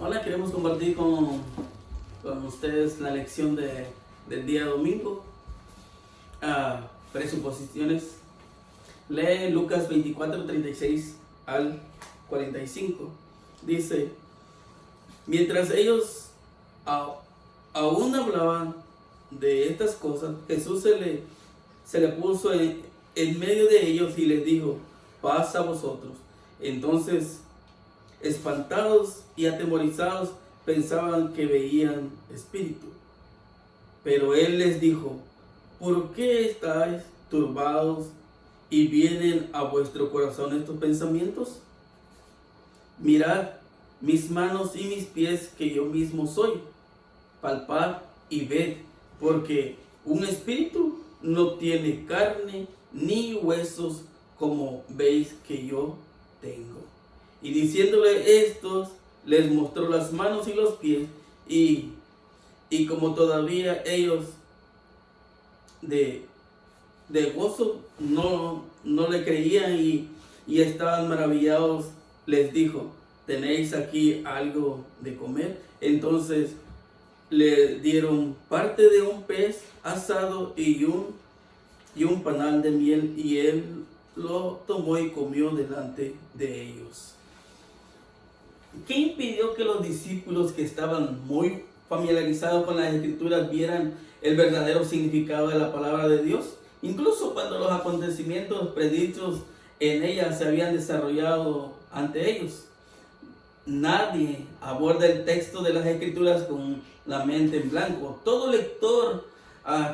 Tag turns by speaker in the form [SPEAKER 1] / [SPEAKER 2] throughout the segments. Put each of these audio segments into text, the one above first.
[SPEAKER 1] Hola, queremos compartir con ustedes la lección del día domingo. Presuposiciones. Lee Lucas 24, 36 al 45. Dice: mientras ellos aún hablaban de estas cosas, Jesús se le puso en medio de ellos y les dijo: paz a vosotros. Entonces, espantados y atemorizados, pensaban que veían espíritu. Pero él les dijo: ¿por qué estáis turbados y vienen a vuestro corazón estos pensamientos? Mirad mis manos y mis pies, que yo mismo soy. Palpad y ved, porque un espíritu no tiene carne ni huesos, como veis que yo tengo. Y diciéndole estos, les mostró las manos y los pies, y como todavía ellos de gozo no le creían y estaban maravillados, les dijo: ¿tenéis aquí algo de comer? Entonces le dieron parte de un pez asado y un panal de miel, y él lo tomó y comió delante de ellos. ¿Qué impidió que los discípulos, que estaban muy familiarizados con las Escrituras, vieran el verdadero significado de la palabra de Dios? Incluso cuando los acontecimientos predichos en ella se habían desarrollado ante ellos. Nadie aborda el texto de las Escrituras con la mente en blanco. Todo lector,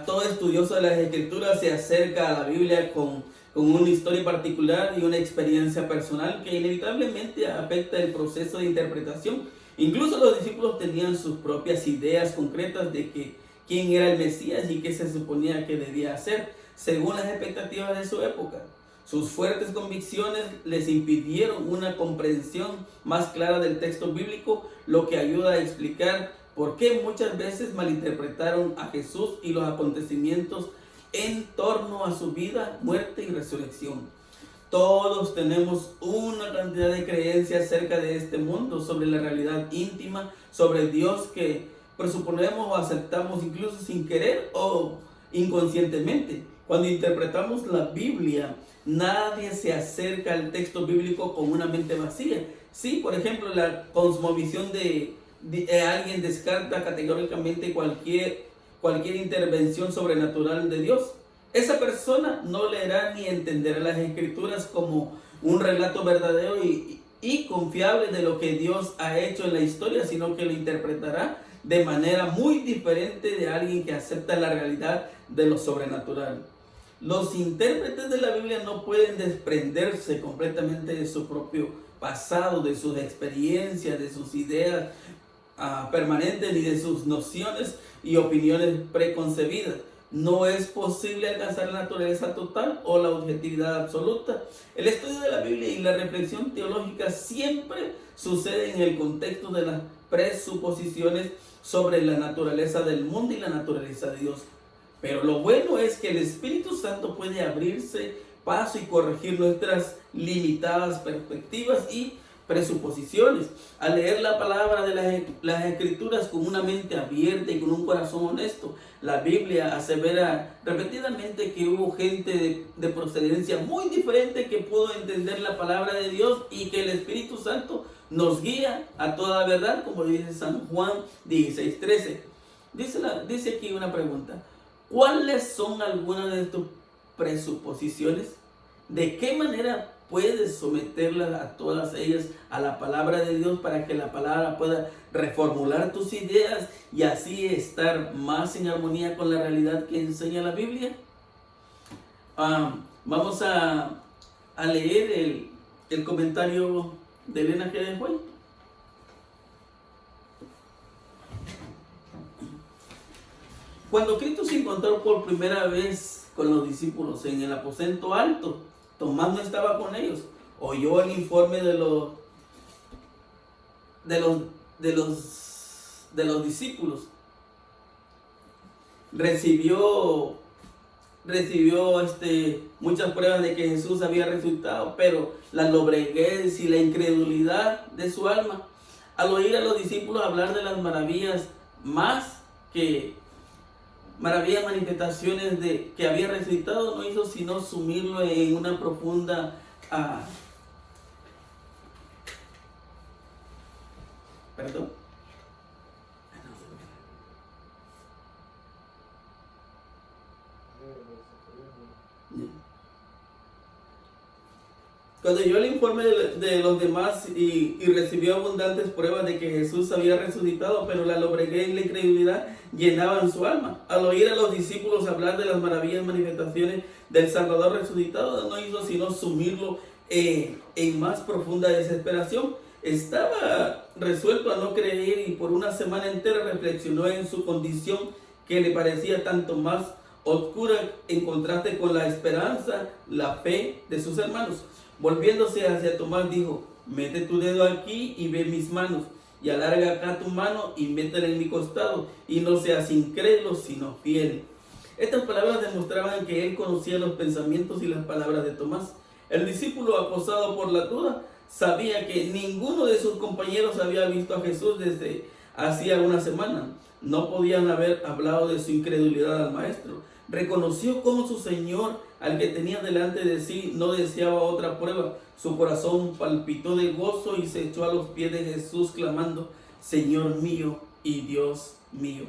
[SPEAKER 1] todo estudioso de las Escrituras se acerca a la Biblia con una historia particular y una experiencia personal que inevitablemente afecta el proceso de interpretación. Incluso los discípulos tenían sus propias ideas concretas de quién era el Mesías y qué se suponía que debía hacer, según las expectativas de su época. Sus fuertes convicciones les impidieron una comprensión más clara del texto bíblico, lo que ayuda a explicar por qué muchas veces malinterpretaron a Jesús y los acontecimientos en torno a su vida, muerte y resurrección. Todos tenemos una cantidad de creencias acerca de este mundo, sobre la realidad íntima, sobre Dios, que presuponemos o aceptamos incluso sin querer o inconscientemente. Cuando interpretamos la Biblia, nadie se acerca al texto bíblico con una mente vacía. Sí, por ejemplo, la cosmovisión de alguien descarta categóricamente cualquier intervención sobrenatural de Dios. Esa persona no leerá ni entenderá las Escrituras como un relato verdadero y confiable de lo que Dios ha hecho en la historia, sino que lo interpretará de manera muy diferente de alguien que acepta la realidad de lo sobrenatural. Los intérpretes de la Biblia no pueden desprenderse completamente de su propio pasado, de sus experiencias, de sus ideas permanentes, ni de sus nociones y opiniones preconcebidas. No es posible alcanzar la naturaleza total o la objetividad absoluta. El estudio de la Biblia y la reflexión teológica siempre sucede en el contexto de las presuposiciones sobre la naturaleza del mundo y la naturaleza de Dios. Pero lo bueno es que el Espíritu Santo puede abrirse paso y corregir nuestras limitadas perspectivas y presuposiciones. Al leer la palabra de las Escrituras con una mente abierta y con un corazón honesto, la Biblia asevera repetidamente que hubo gente de procedencia muy diferente que pudo entender la palabra de Dios, y que el Espíritu Santo nos guía a toda verdad, como dice San Juan 16:13. Dice aquí una pregunta: ¿cuáles son algunas de tus presuposiciones? ¿De qué manera puedes someterlas a todas ellas a la palabra de Dios, para que la palabra pueda reformular tus ideas y así estar más en armonía con la realidad que enseña la Biblia? Vamos a leer el comentario de Elena G. de White. Cuando Cristo se encontró por primera vez con los discípulos en el aposento alto, Tomás no estaba con ellos. Oyó el informe de los discípulos. Recibió muchas pruebas de que Jesús había resucitado, pero la lobreguez y la incredulidad de su alma al oír a los discípulos hablar de las maravillas, más que maravillas, manifestaciones de que había resucitado, no hizo sino sumirlo en una profunda perdón. Cuando oyó el informe de los demás y recibió abundantes pruebas de que Jesús había resucitado, pero la lobreguez y la incredulidad llenaban su alma. Al oír a los discípulos hablar de las maravillas, manifestaciones del Salvador resucitado, no hizo sino sumirlo en más profunda desesperación. Estaba resuelto a no creer y por una semana entera reflexionó en su condición, que le parecía tanto más oscura en contraste con la esperanza, la fe de sus hermanos. Volviéndose hacia Tomás, dijo: mete tu dedo aquí y ve mis manos, y alarga acá tu mano y métela en mi costado, y no seas incrédulo sino fiel. Estas palabras demostraban que él conocía los pensamientos y las palabras de Tomás. El discípulo, acosado por la duda, sabía que ninguno de sus compañeros había visto a Jesús desde hacía una semana. No podían haber hablado de su incredulidad al maestro. Reconoció cómo su Señor, al que tenía delante de sí, no deseaba otra prueba. Su corazón palpitó de gozo y se echó a los pies de Jesús clamando: Señor mío y Dios mío.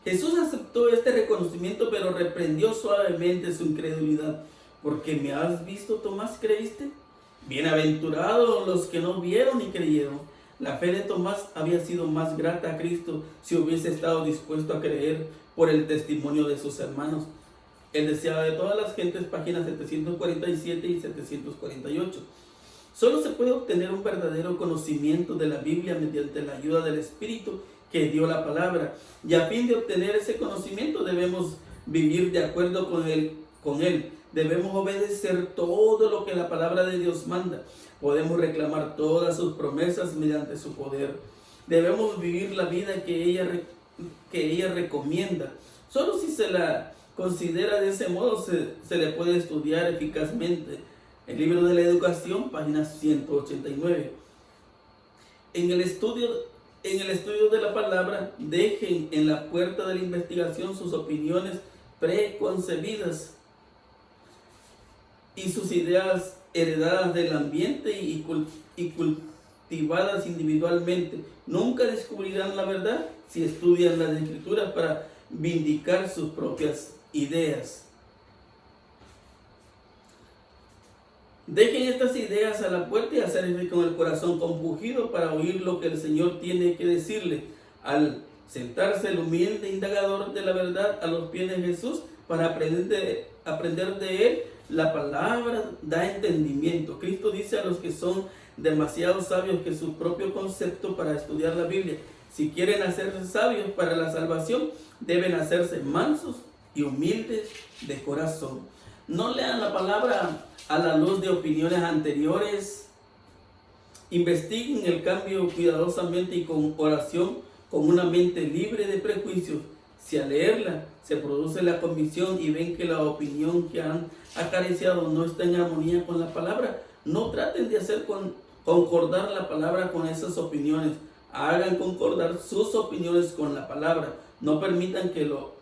[SPEAKER 1] Jesús aceptó este reconocimiento, pero reprendió suavemente su incredulidad. ¿Porque me has visto, Tomás, creíste? Bienaventurados los que no vieron y creyeron. La fe de Tomás había sido más grata a Cristo si hubiese estado dispuesto a creer por el testimonio de sus hermanos. El deseado de todas las gentes, páginas 747 y 748. Solo se puede obtener un verdadero conocimiento de la Biblia mediante la ayuda del Espíritu que dio la palabra. Y a fin de obtener ese conocimiento debemos vivir de acuerdo con él. Debemos obedecer todo lo que la palabra de Dios manda. Podemos reclamar todas sus promesas mediante su poder. Debemos vivir la vida que ella recomienda. Solo si se la considera de ese modo se le puede estudiar eficazmente. El libro de la educación, página 189. En el estudio de la palabra, dejen en la puerta de la investigación sus opiniones preconcebidas y sus ideas heredadas del ambiente y cultivadas individualmente. Nunca descubrirán la verdad si estudian las Escrituras para vindicar sus propias ideas. Dejen estas ideas a la puerta y acérquense con el corazón compungido para oír lo que el Señor tiene que decirle. Al sentarse el humilde indagador de la verdad a los pies de Jesús para aprender de Él, la palabra da entendimiento. Cristo dice a los que son demasiado sabios que su propio concepto para estudiar la Biblia. Si quieren hacerse sabios para la salvación, deben hacerse mansos y humildes de corazón. No lean la palabra a la luz de opiniones anteriores. Investiguen el cambio cuidadosamente y con oración, con una mente libre de prejuicios. Si al leerla se produce la convicción y ven que la opinión que han acariciado no está en armonía con la palabra, no traten de hacer concordar la palabra con esas opiniones. Hagan concordar sus opiniones con la palabra. No permitan que lo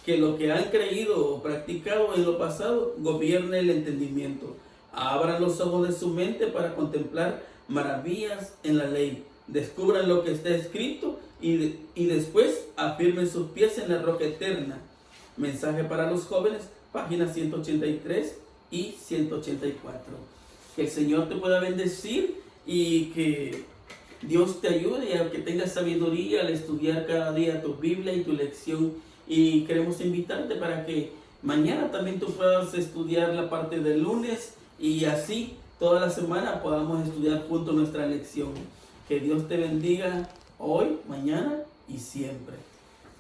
[SPEAKER 1] que han creído o practicado en lo pasado gobierne el entendimiento. Abran los ojos de su mente para contemplar maravillas en la ley. Descubran lo que está escrito y después afirmen sus pies en la roca eterna. Mensaje para los jóvenes, páginas 183 y 184. Que el Señor te pueda bendecir y que Dios te ayude a que tengas sabiduría al estudiar cada día tu Biblia y tu lección. Y queremos invitarte para que mañana también tú puedas estudiar la parte del lunes y así toda la semana podamos estudiar juntos nuestra lección. Que Dios te bendiga hoy, mañana y siempre.